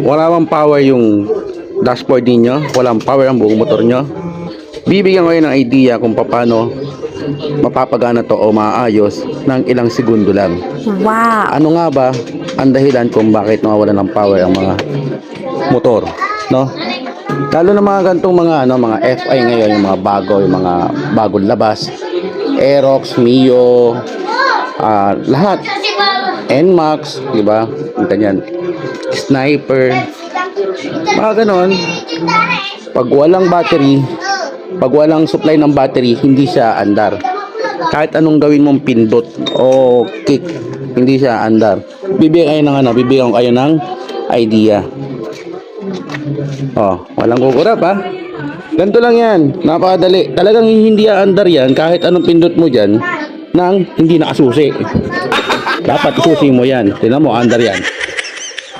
Wala bang power yung dashboard ninyo? Walang power ang buong motor nyo? Bibigyan ko kayo ng idea kung paano mapapagana to o maayos ng ilang segundo lang. Wow! Ano nga ba ang dahilan kung bakit nawawalan ng power ang mga motor, no? Lalo na mga gantong mga FI ngayon, yung mga bagong labas, Aerox, Mio, lahat, NMAX, di ba? Ganyan, Sniper, mga ganon. Pag walang battery, pag walang supply ng battery, hindi siya andar. Kahit anong gawin mong pindot o kick, hindi siya andar. Bibigyan ko kayo ng idea. Oh, walang kukurap ha. Ganito lang yan, napakadali. Talagang hindi andar yan kahit anong pindot mo dyan nang hindi nakasusi. Dapat isusi mo yan. Tingnan mo, andar yan.